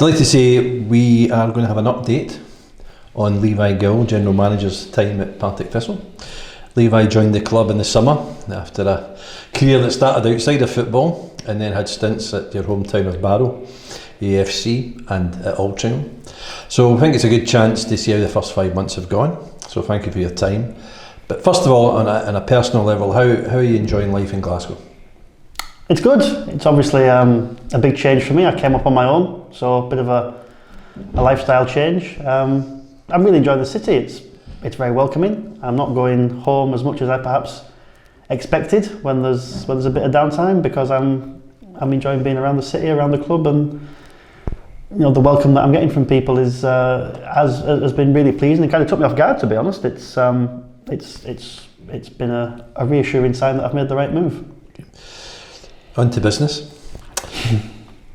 Delighted to say we are going to have an update on Levi Gill, General Manager's time at Partick Thistle. Levi joined the club in the summer after a career that started outside of football and then had stints at your hometown of Barrow, AFC and at Altrincham. So I think it's a good chance to see how the first 5 months have gone. So thank you for your time. But first of all, on a personal level, how are you enjoying life in Glasgow? It's good. It's obviously a big change for me. I came up on my own, so a bit of a lifestyle change. I'm really enjoying the city. It's very welcoming. I'm not going home as much as I perhaps expected when there's a bit of downtime, because I'm enjoying being around the city, around the club, and the welcome that I'm getting from people has been really pleasing. It kind of took me off guard, to be honest. It's been a reassuring sign that I've made the right move. On to business.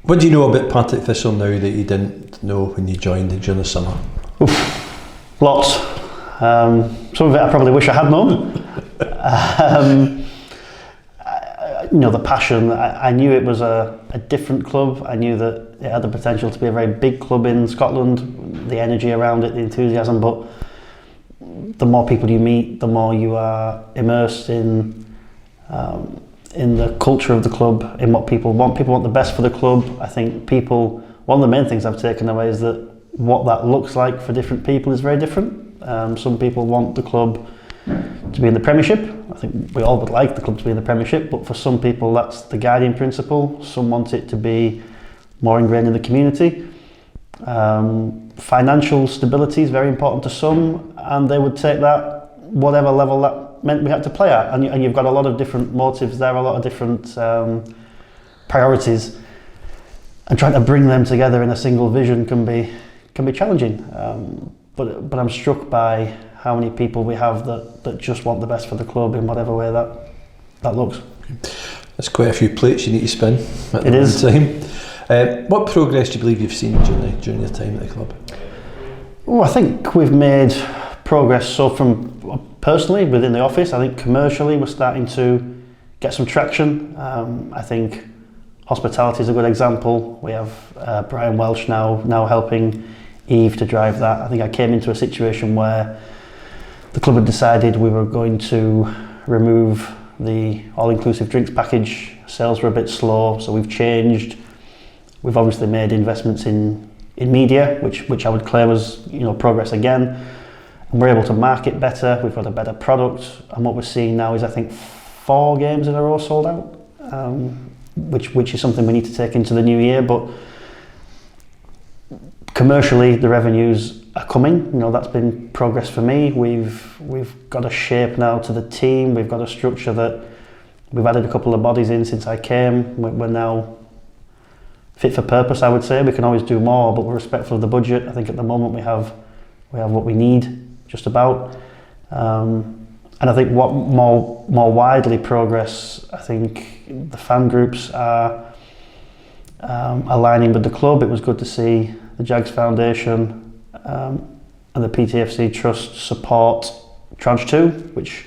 What do you know about Partick Thistle now that you didn't know when you joined during the summer? Oof, lots. Some of it I probably wish I had known. The passion. I knew it was a different club. I knew that it had the potential to be a very big club in Scotland. The energy around it, the enthusiasm. But the more people you meet, the more you are immersed in the culture of the club, in what people want. People want the best for the club. I think one of the main things I've taken away is that what that looks like for different people is very different. Some people want the club to be in the Premiership. I think we all would like the club to be in the Premiership, but for some people that's the guiding principle. Some want it to be more ingrained in the community. Financial stability is very important to some, and they would take that whatever level that meant we had to play at, and you've got a lot of different motives there, a lot of different priorities, and trying to bring them together in a single vision can be challenging. But I'm struck by how many people we have that just want the best for the club in whatever way that looks. There's quite a few plates you need to spin at the time. What progress do you believe you've seen during your time at the club? Oh, I think we've made progress. So from personally within the office, I think commercially we're starting to get some traction. I think hospitality is a good example. We have Brian Welsh now helping Eve to drive that. I think I came into a situation where the club had decided we were going to remove the all-inclusive drinks package. Sales were a bit slow, so we've changed. We've obviously made investments in media, which I would claim was progress again. And we're able to market better. We've got a better product, and what we're seeing now is I think 4 games in a row sold out, which is something we need to take into the new year. But commercially, the revenues are coming. That's been progress for me. We've got a shape now to the team. We've got a structure that we've added a couple of bodies in since I came. We're now fit for purpose, I would say. We can always do more, but we're respectful of the budget. I think at the moment we have what we need, just about. And I think what more widely progress, I think the fan groups are aligning with the club. It was good to see the Jags Foundation and the PTFC Trust support Tranche 2, which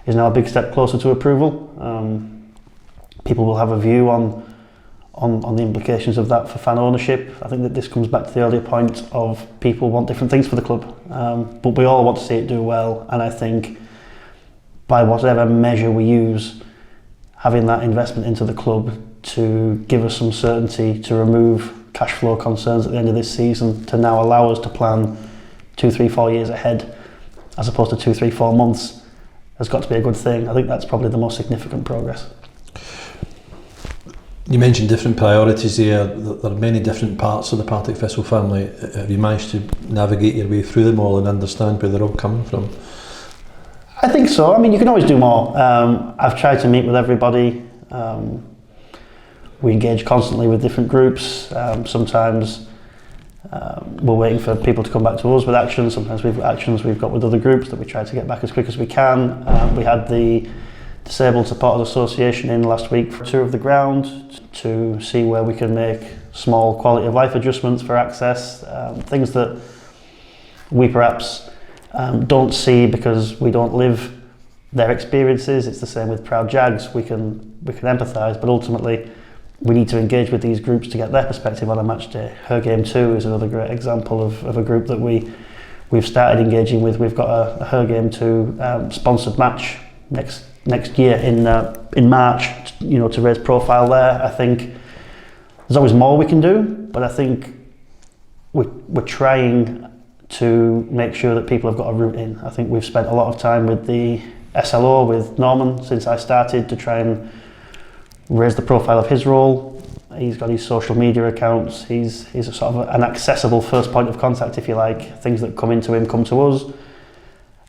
is now a big step closer to approval. People will have a view on the implications of that for fan ownership. I think that this comes back to the earlier point of people want different things for the club, but we all want to see it do well, and I think by whatever measure we use, having that investment into the club to give us some certainty, to remove cash flow concerns at the end of this season, to now allow us to plan 2, 3, 4 years ahead as opposed to 2, 3, 4 months, has got to be a good thing. I think that's probably the most significant progress. You mentioned different priorities there. There are many different parts of the Partick Thistle family. Have you managed to navigate your way through them all and understand where they're all coming from? I think so. I mean, you can always do more. I've tried to meet with everybody. We engage constantly with different groups. Sometimes we're waiting for people to come back to us with actions. Sometimes we've got actions we've got with other groups that we try to get back as quick as we can. We had the Disabled Supporters Association in last week for a tour of the ground to see where we can make small quality of life adjustments for access, things that we perhaps don't see because we don't live their experiences. It's the same with Proud Jags. We can empathise, but ultimately we need to engage with these groups to get their perspective on a match day. Her Game 2 is another great example of a group that we've started engaging with. We've got a Her Game 2 sponsored match next year in March, to raise profile there. I think there's always more we can do, but I think we're trying to make sure that people have got a route in. I think we've spent a lot of time with the SLO, with Norman, since I started, to try and raise the profile of his role. He's got his social media accounts. He's a sort of an accessible first point of contact, if you like. Things that come into him come to us.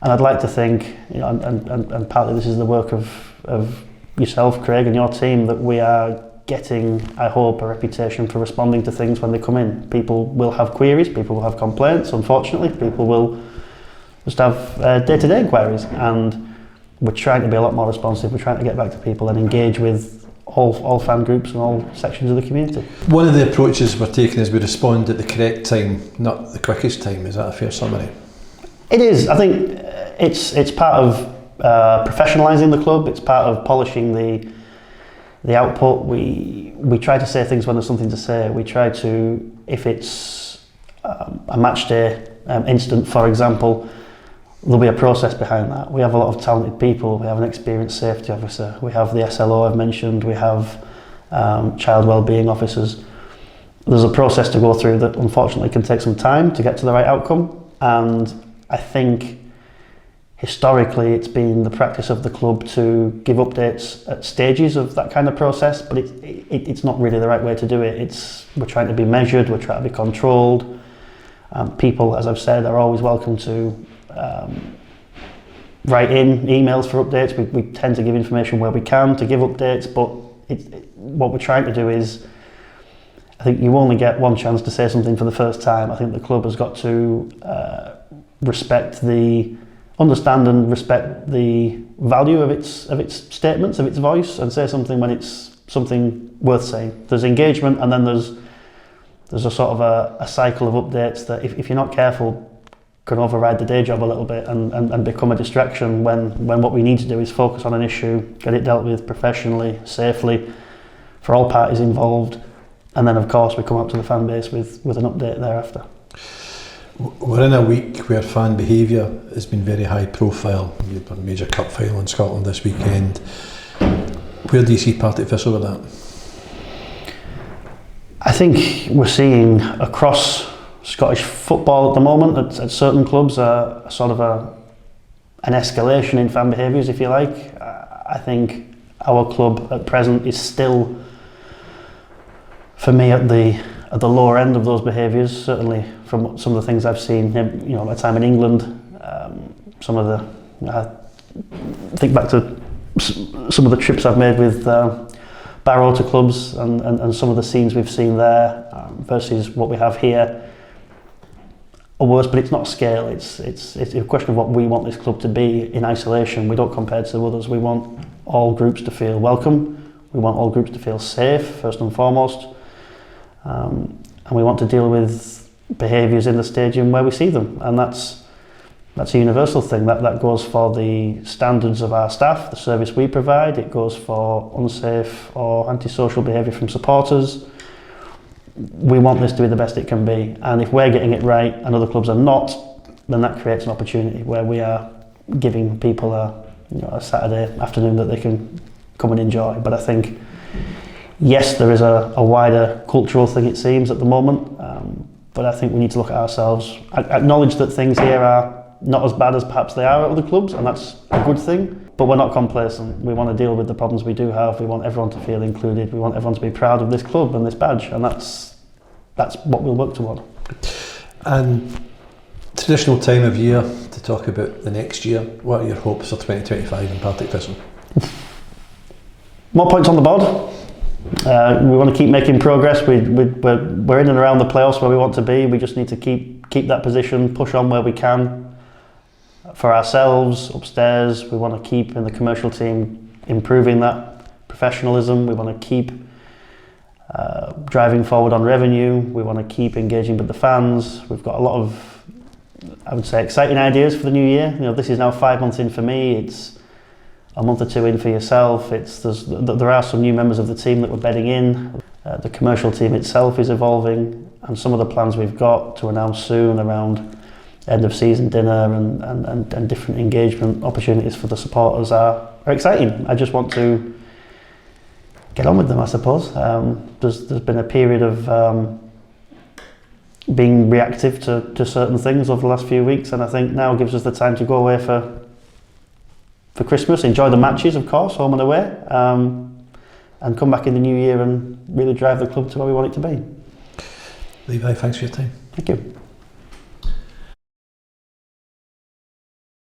And I'd like to think, and partly this is the work of yourself, Craig, and your team, that we are getting, I hope, a reputation for responding to things when they come in. People will have queries, people will have complaints, unfortunately. People will just have day-to-day inquiries. And we're trying to be a lot more responsive. We're trying to get back to people and engage with all fan groups and all sections of the community. One of the approaches we're taking is we respond at the correct time, not the quickest time. Is that a fair summary? It is. I think it's part of professionalising the club. It's part of polishing the output. We try to say things when there's something to say. We try to, if it's a match day incident, for example, there'll be a process behind that. We have a lot of talented people. We have an experienced safety officer. We have the SLO I've mentioned. We have child wellbeing officers. There's a process to go through that unfortunately can take some time to get to the right outcome. And I think historically it's been the practice of the club to give updates at stages of that kind of process, but it's not really the right way to do it. We're trying to be measured, we're trying to be controlled. People, as I've said, are always welcome to write in emails for updates. We tend to give information where we can to give updates, but what we're trying to do is, I think you only get one chance to say something for the first time. I think the club has got to understand and respect the value of its statements, of its voice, and say something when it's something worth saying. There's engagement, and then there's a sort of a cycle of updates that if you're not careful can override the day job a little bit and become a distraction when what we need to do is focus on an issue, get it dealt with professionally, safely, for all parties involved, and then of course we come up to the fan base with an update thereafter. We're in a week where fan behaviour has been very high profile. You've got a major cup final in Scotland this weekend. Where do you see Partick Thistle with that? I think we're seeing across Scottish football at the moment at certain clubs a sort of an escalation in fan behaviours, if you like. I think our club at present is still, for me, at the lower end of those behaviours, certainly from some of the things I've seen, my time in England, I think back to some of the trips I've made with Barrow to clubs and some of the scenes we've seen there versus what we have here are worse, but it's not scale. It's a question of what we want this club to be in isolation. We don't compare to others. We want all groups to feel welcome. We want all groups to feel safe, first and foremost. And we want to deal with behaviours in the stadium where we see them, and that's a universal thing. That goes for the standards of our staff, the service we provide. It goes for unsafe or antisocial behaviour from supporters. We want this to be the best it can be, and if we're getting it right and other clubs are not, then that creates an opportunity where we are giving people a Saturday afternoon that they can come and enjoy. But I think, yes, there is a wider cultural thing, it seems, at the moment, but I think we need to look at ourselves, acknowledge that things here are not as bad as perhaps they are at other clubs, and that's a good thing, but we're not complacent. We want to deal with the problems we do have. We want everyone to feel included. We want everyone to be proud of this club and this badge, and that's what we'll work toward. And traditional time of year to talk about the next year, what are your hopes for 2025 in Partick Thistle? More points on the board. We want to keep making progress. We're in and around the playoffs where we want to be. We just need to keep that position, push on where we can. For ourselves, upstairs, we want to keep in the commercial team improving that professionalism. We want to keep driving forward on revenue. We want to keep engaging with the fans. We've got a lot of, I would say, exciting ideas for the new year. This is now 5 months in for me. a month or two in for yourself, there are some new members of the team that we're bedding in. The commercial team itself is evolving, and some of the plans we've got to announce soon around end of season dinner and different engagement opportunities for the supporters are exciting. I just want to get on with them, I suppose. There's been a period of being reactive to certain things over the last few weeks, and I think now gives us the time to go away for Christmas, enjoy the matches, of course, home and away, and come back in the new year and really drive the club to where we want it to be. Levi, thanks for your time. Thank you.